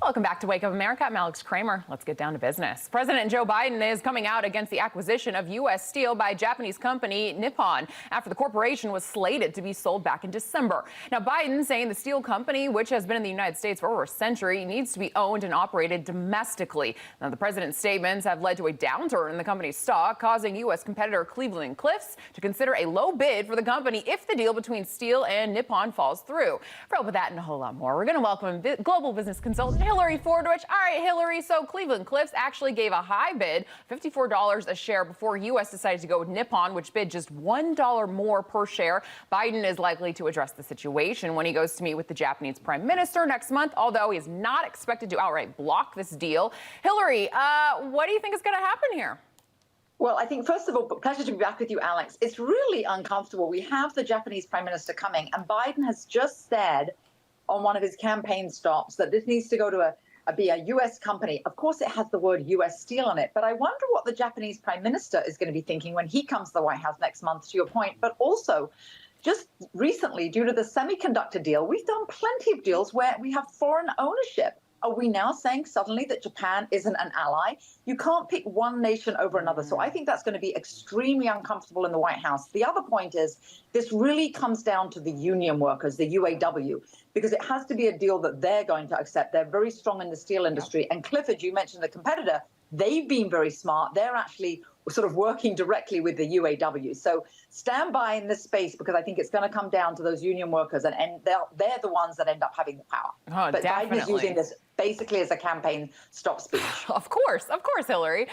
Welcome back to Wake Up America. I'm Alex Kramer. Let's get down to business. President Joe Biden is coming out against the acquisition of U.S. steel by Japanese company Nippon after the corporation was slated to be sold back in December. Now, Biden saying the steel company, which has been in the United States for over a century, needs to be owned and operated domestically. Now, the president's statements have led to a downturn in the company's stock, causing U.S. competitor Cleveland-Cliffs to consider a low bid for the company if the deal between steel and Nippon falls through. For help with that and a whole lot more, we're going to welcome global business consultant Hilary Fordwich. All right, Hilary, so Cleveland-Cliffs actually gave a high bid, $54 a share, before U.S. decided to go with Nippon, which bid just $1 more per share. Biden is likely to address the situation when he goes to meet with the Japanese Prime Minister next month, although he is not expected to outright block this deal. Hilary, what do you think is going to happen here? Well, I think, first of all, pleasure to be back with you, Alex. It's really uncomfortable. We have the Japanese Prime Minister coming, and Biden has just said on one of his campaign stops that this needs to go to be a U.S. company. Of course, it has the word U.S. steel on it, but I wonder what the Japanese Prime Minister is going to be thinking when he comes to the White House next month, to your point. But also, just recently, due to the semiconductor deal, we've done plenty of deals where we have foreign ownership. Are we now saying suddenly that Japan isn't an ally? You can't pick one nation over another. So I think that's going to be extremely uncomfortable in the White House. The other point is this really comes down to the union workers, the UAW, because it has to be a deal that they're going to accept. They're very strong in the steel industry. And Clifford, you mentioned the competitor. They've been very smart. They're actually sort of working directly with the UAW. So stand by in this space, because I think it's going to come down to those union workers, and they're the ones that end up having the power. Oh, but definitely. Biden is using this basically as a campaign stop speech. Of course, Hilary.